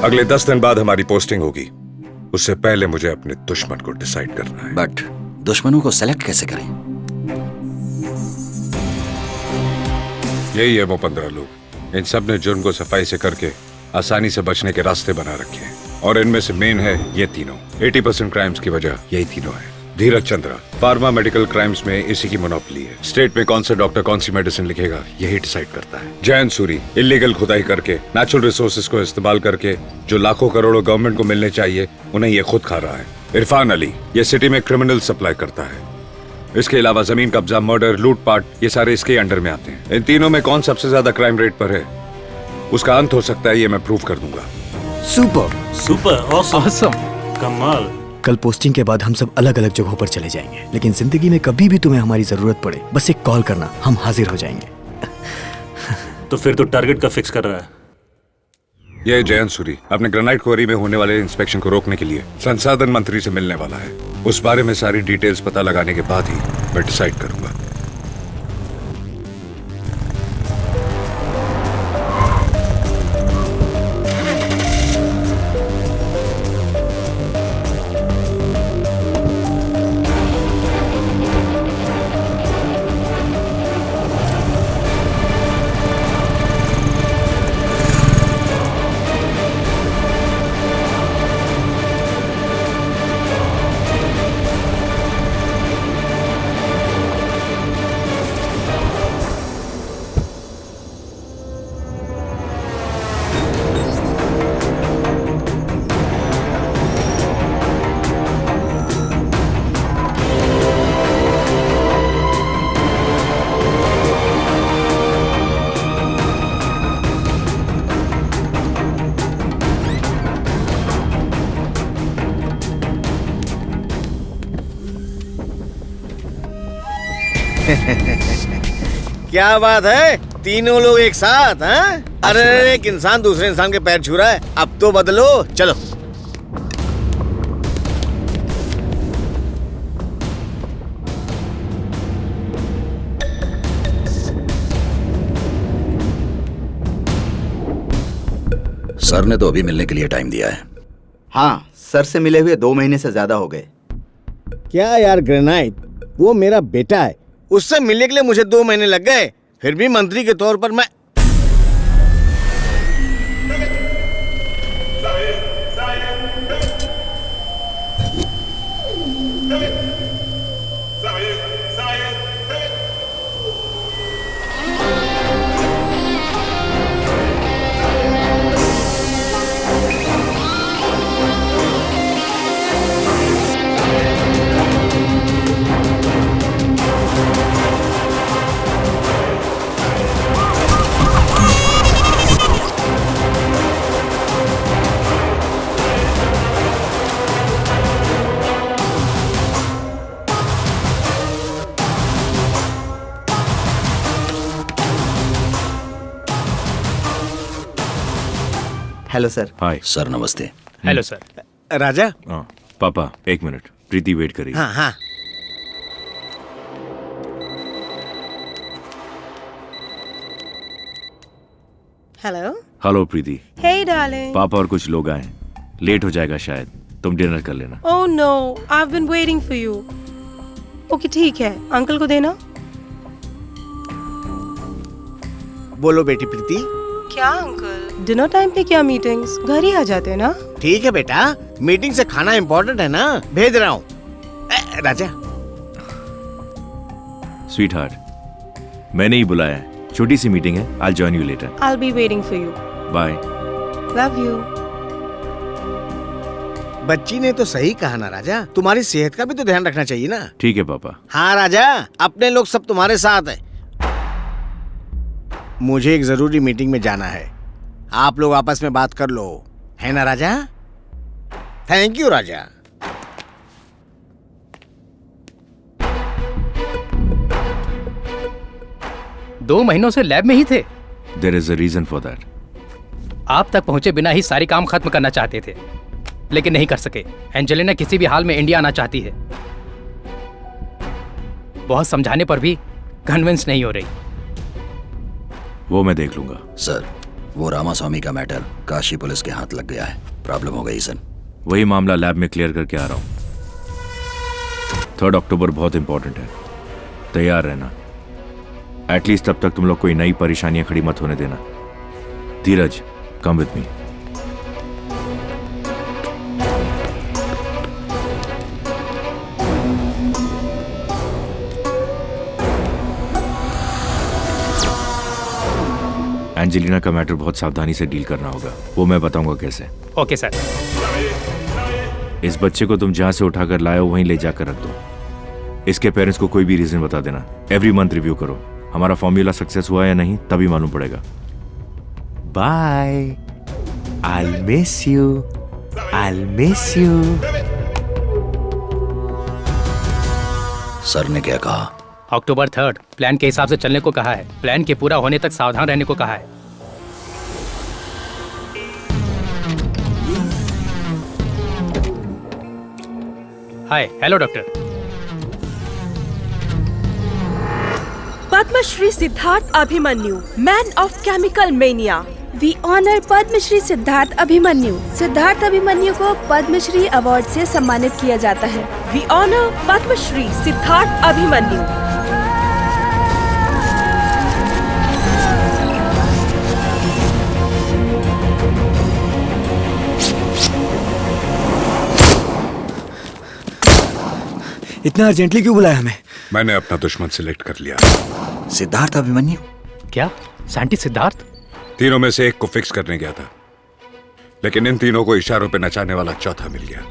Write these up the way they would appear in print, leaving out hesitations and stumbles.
अगले 10 दिन बाद हमारी पोस्टिंग होगी। उससे पहले मुझे अपने दुश्मन को डिसाइड करना है। बट दुश्मनों को सेलेक्ट कैसे करें? यही है वो 15 लोग। इन सब ने जुर्म को सफाई से करके आसानी से बचने के रास्ते बना रखे हैं, और इनमें से मेन है ये तीनों। 80% क्राइम्स की वजह यही तीनों है। धीरज चंद्रा, फार्मा मेडिकल क्राइम्स में इसी की मोनोपोली है। स्टेट में कौन सा डॉक्टर कौन सी मेडिसिन लिखेगा यही डिसाइड करता है। जयंत सूरी, इलीगल खुदाई करके नेचुरल रिसोर्सेज को इस्तेमाल करके जो लाखों करोड़ों गवर्नमेंट को मिलने चाहिए उन्हें ये खुद खा रहा है। इरफान अली, ये सिटी में क्रिमिनल सप्लाई करता है। इसके अलावा जमीन कब्जा, मर्डर, लूटपाट, ये सारे इसके अंडर में आते हैं। इन तीनों में कौन सबसे ज्यादा क्राइम रेट पर है उसका अंत हो सकता है, ये मैं प्रूव कर दूंगा। सुपर ऑसम, कमाल। कल पोस्टिंग के बाद हम सब अलग अलग जगहों पर चले जाएंगे, लेकिन जिंदगी में कभी भी तुम्हें हमारी जरूरत पड़े बस एक कॉल करना, हम हाजिर हो जाएंगे। तो फिर तो टारगेट का फिक्स कर रहा है। यह जयंत सूरी अपने ग्रेनाइट क्वारी में होने वाले इंस्पेक्शन को रोकने के लिए संसाधन मंत्री से मिलने वाला है। उस बारे में सारी डिटेल्स पता लगाने के बाद ही मैं डिसाइड करूंगा। क्या बात है, तीनों लोग एक साथ हैं? अरे एक इंसान दूसरे इंसान के पैर छू रहा है, अब तो बदलो। चलो सर ने तो अभी मिलने के लिए टाइम दिया है। हाँ, सर से मिले हुए 2 महीने से ज्यादा हो गए। क्या यार ग्रेनाइट, वो मेरा बेटा है, उससे मिलने के लिए मुझे 2 महीने लग गए, फिर भी मंत्री के तौर पर मैं हेलो सर। हाय सर नमस्ते। Hello sir. राजा। हाँ पापा, एक मिनट, प्रीति वेट करिए। हाँ हाँ। Hello. Hello Preeti. Hey darling. पापा और कुछ लोग आए, लेट हो जाएगा शायद, तुम डिनर कर लेना। Oh no, I have been waiting for you. Okay ठीक है, अंकल को देना। बोलो बेटी प्रीति। क्या अंकल, डिनर टाइम पे क्या मीटिंग्स, घर ही आ जाते ना। ठीक है बेटा, मीटिंग से खाना इम्पोर्टेंट है ना, भेज रहा हूँ। राजा। स्वीट हार्ट, मैंने ही बुलाया है, छोटी सी मीटिंग है, I'll join you later. I'll be waiting for you. Bye. Love you. बच्ची ने तो सही कहा ना राजा, तुम्हारी सेहत का भी तो ध्यान रखना चाहिए ना। ठीक है पापा। हाँ राजा, अपने लोग सब तुम्हारे साथ है। मुझे एक जरूरी मीटिंग में जाना है, आप लोग आपस में बात कर लो, है ना राजा? थैंक यू राजा। दो महीनों से लैब में ही थे। There is a reason for that. आप तक पहुंचे बिना ही सारी काम खत्म करना चाहते थे, लेकिन नहीं कर सके। एंजेलिना किसी भी हाल में इंडिया आना चाहती है। बहुत समझाने पर भी कन्विंस नहीं हो रही। वो मैं देख लूंगा। सर, वो रामास्वामी का मैटर काशी पुलिस के हाथ लग गया है। प्रॉब्लम हो गई सन। वही मामला लैब में क्लियर करके आ रहा हूँ। 3 अक्टूबर बहुत इंपॉर्टेंट है, तैयार रहना। एटलीस्ट तब तक तुम लोग कोई नई परेशानियां खड़ी मत होने देना। धीरज, कम विद मी। एंजेलिना का मैटर बहुत सावधानी से डील करना होगा, वो मैं बताऊंगा कैसे। Okay sir. इस बच्चे को तुम जहां से उठाकर लाए हो वहीं ले जाकर रख दो। इसके पेरेंट्स को कोई भी रीजन बता देना। एवरी मंथ रिव्यू करो, हमारा फॉर्मूला सक्सेस हुआ या नहीं तभी मालूम पड़ेगा। Bye, I miss you, I miss you. Sir ने क्या कहा? अक्टूबर 3 प्लान के हिसाब से चलने को कहा है। प्लान के पूरा होने तक सावधान रहने को कहा है। Hi, hello doctor. Padma Siddharth Abhimanyu, man of chemical mania. We honor Padma Shri Siddharth Abhimanyu. Siddharth Abhimanyu को पद्मश्री अवार्ड से सम्मानित किया जाता है। We honor Padmashri Siddharth Abhimanyu. इतना अर्जेंटली क्यों बुलाया हमें? मैंने अपना दुश्मन सिलेक्ट कर लिया। सिद्धार्थ अभिमन्यु? क्या साइंटिस्ट सिद्धार्थ? तीनों में से एक को फिक्स करने गया था, लेकिन इन तीनों को इशारों पे नचाने वाला चौथा मिल गया।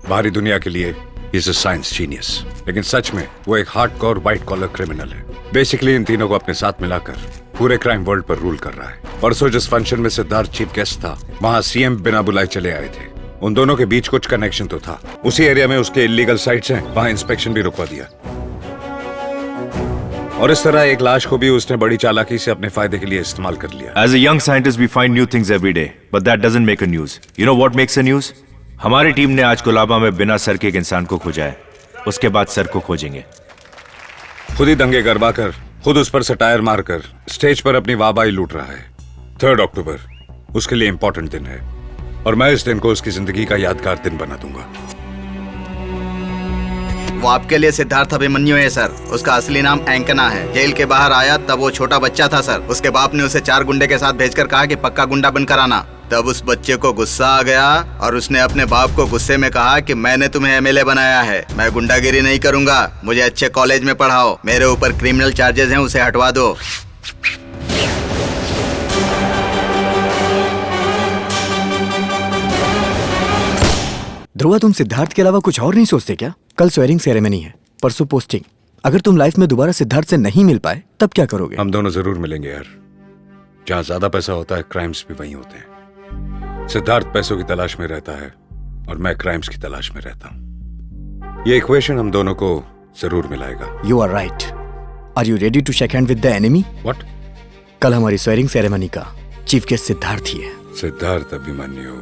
बाहरी दुनिया के लिए इज अ साइंस जीनियस, लेकिन सच में वो एक हार्डकोर व्हाइट कॉलर क्रिमिनल है। बेसिकली इन तीनों को अपने साथ मिलाकर पूरे क्राइम वर्ल्ड पर रूल कर रहा है। परसों जिस फंक्शन में सिद्धार्थ चीफ गेस्ट था, वहां सीएम बिना बुलाए चले आए थे। उन दोनों के बीच कुछ कनेक्शन तो था। उसी एरिया में उसके इलीगल साइट्स हैं, वहां इंस्पेक्शन भी रुकवा दिया। और इस तरह एक लाश को भी उसने बड़ी चालाकी से अपने फायदे के लिए इस्तेमाल कर लिया। As a young scientist, we find new things every day, but that doesn't make a news. You know what makes a news? हमारी टीम ने आज कोलाबा में बिना सर के एक इंसान को खोजा है। उसके बाद सर को खोजेंगे। खुद ही दंगे गरबा कर, खुद उस पर से टायर मारकर स्टेज पर अपनी वाहवाही लूट रहा है। 3 अक्टूबर उसके लिए इंपॉर्टेंट दिन है, और मैं इस दिन को उसकी जिंदगी का यादगार दिन बना दूंगा। वो आपके लिए सिद्धार्थ अभिमन्यु है सर। उसका असली नाम एंकना है। जेल के बाहर आया तब वो छोटा बच्चा था सर। उसके बाप ने उसे 4 गुंडे के साथ भेजकर कहा कि पक्का गुंडा बनकर आना। तब उस बच्चे को गुस्सा आ गया और उसने अपने बाप को गुस्से में कहा कि मैंने तुम्हें एमएलए बनाया है, मैं गुंडागिरी नहीं करूंगा, मुझे अच्छे कॉलेज में पढ़ाओ, मेरे ऊपर क्रिमिनल चार्जेस हैं, उसे हटवा दो। ध्रुवा, तुम सिद्धार्थ के अलावा कुछ और नहीं सोचते क्या? कल स्वेरिंग सेरेमनी है, परसों पोस्टिंग। अगर तुम लाइफ में दोबारा सिद्धार्थ से नहीं मिल पाए तब क्या करोगे? हम दोनों जरूर मिलेंगे यार। जहां ज्यादा पैसा होता है, क्राइम्स भी वहीं होते हैं। सिद्धार्थ पैसों की तलाश में रहता है और मैं क्राइम्स की तलाश में रहता हूं। ये इक्वेशन हम दोनों को जरूर मिलाएगा। You are right. Are you ready to shake hand with the enemy? What? कल हमारी स्वेरिंग सेरेमनी का चीफ गेस्ट सिद्धार्थ ही है। Siddharth Abhimanyu.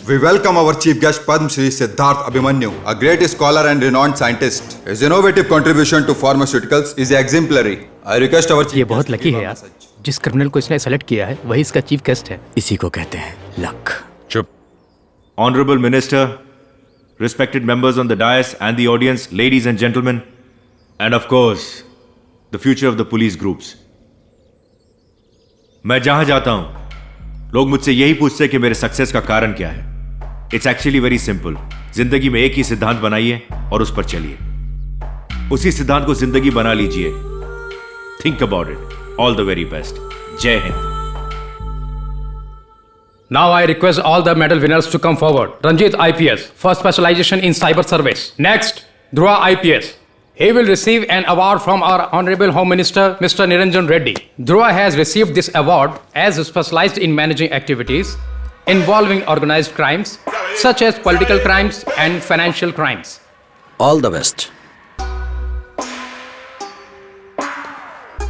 We welcome our chief guest Padma Shri Siddharth Abhimanyu, a great scholar and renowned scientist. His innovative contribution to pharmaceuticals is exemplary. I request our chief ये बहुत lucky है यार, जिस criminal को इसने सेलेक्ट किया है वही इसका चीफ गेस्ट है। इसी को कहते हैं लक। चुप। Honorable Minister, respected members on the dais and the audience, ladies and gentlemen, and of course, the future of the police groups. मैं जहां जाता हूं लोग मुझसे यही पूछते कि मेरे सक्सेस का कारण क्या है। It's actually very simple. जिंदगी में एक ही सिद्धांत बनाइए और उस पर चलिए। उसी सिद्धांत को जिंदगी बना लीजिए। Think about it. All the very best. जय Hind. Now I request all the medal winners to come forward. Ranjit IPS for specialization in cyber service. Next, Dhruva IPS. He will receive an award from our Honorable Home Minister, Mr. Niranjan Reddy. Dhruva has received this award as specialized in managing activities involving organized crimes, such as political crimes and financial crimes. All the best.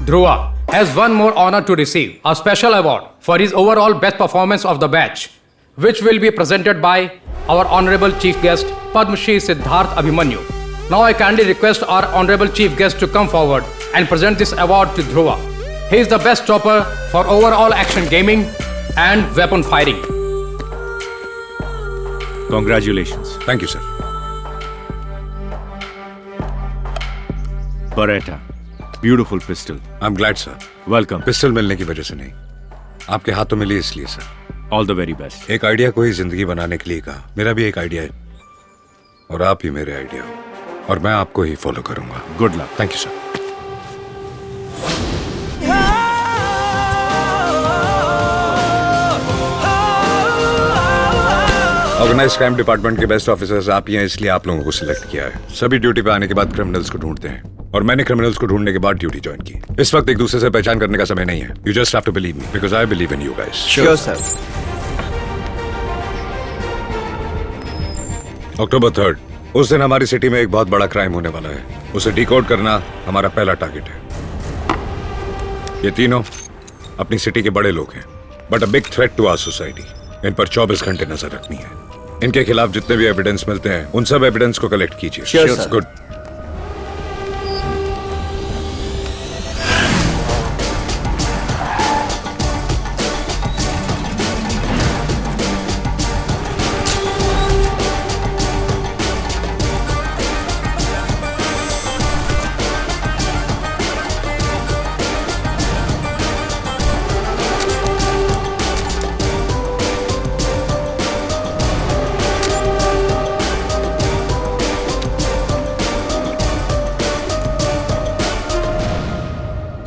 Dhruva has one more honor to receive, a special award for his overall best performance of the batch. which will be presented by our honorable chief guest Padma Shri Siddharth Abhimanyu. Now I kindly request our honorable chief guest to come forward and present this award to Dhruva. He is the best topper for overall action gaming and weapon firing. Congratulations. Thank you, sir. Beretta, beautiful pistol. I'm glad, sir. Welcome. Pistol मिलने की वजह से नहीं, आपके हाथों मिली इसलिए sir. All the very best. एक idea को ही जिंदगी बनाने के लिए कहा। मेरा भी एक आइडिया है और आप ही मेरे आइडिया हो और मैं आपको ही फॉलो करूंगा। Good luck. Thank you sir. Organise crime department के बेस्ट ऑफिसर्स आप ही हैं, इसलिए आप लोगों को सिलेक्ट किया है। सभी ड्यूटी पे आने के बाद क्रिमिनल्स को ढूंढते हैं और मैंने क्रिमिनल्स को ढूंढने के बाद ड्यूटी ज्वाइन की। इस वक्त एक दूसरे से पहचान करने का समय नहीं है। You just have to believe me because I believe in you guys. Sure sir. October 3rd, उस दिन हमारी सिटी में एक बहुत बड़ा क्राइम होने वाला है। उसे डिकोड करना हमारा पहला टारगेट है। ये तीनों अपनी सिटी के बड़े लोग हैं, but a big threat to our society. इन पर 24 घंटे नजर रखनी है। इनके खिलाफ जितने भी एविडेंस मिलते हैं उन सब एविडेंस को कलेक्ट कीजिए। Sure, sir. गुड।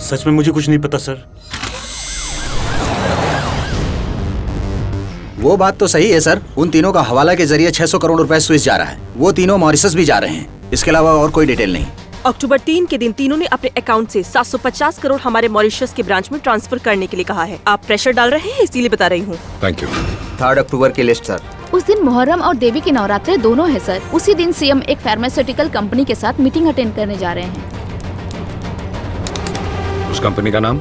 सच में मुझे कुछ नहीं पता सर। वो बात तो सही है सर। उन तीनों का हवाला के जरिए 600 करोड़ रुपए स्विस जा रहा है। वो तीनों मॉरिशस भी जा रहे हैं। इसके अलावा और कोई डिटेल नहीं। अक्टूबर 3 के दिन तीनों ने अपने अकाउंट से 750 करोड़ हमारे मॉरिशस के ब्रांच में ट्रांसफर करने के लिए कहा है। आप प्रेशर डाल रहे हैं इसीलिए बता रही हूँ। Thank you. 3 अक्टूबर की लिस्ट सर। उस दिन मुहर्रम और देवी के नवरात्रे दोनों है सर। उसी दिन सीएम एक फार्मास्यूटिकल कंपनी के साथ मीटिंग अटेंड करने जा रहे हैं। उस कंपनी का नाम?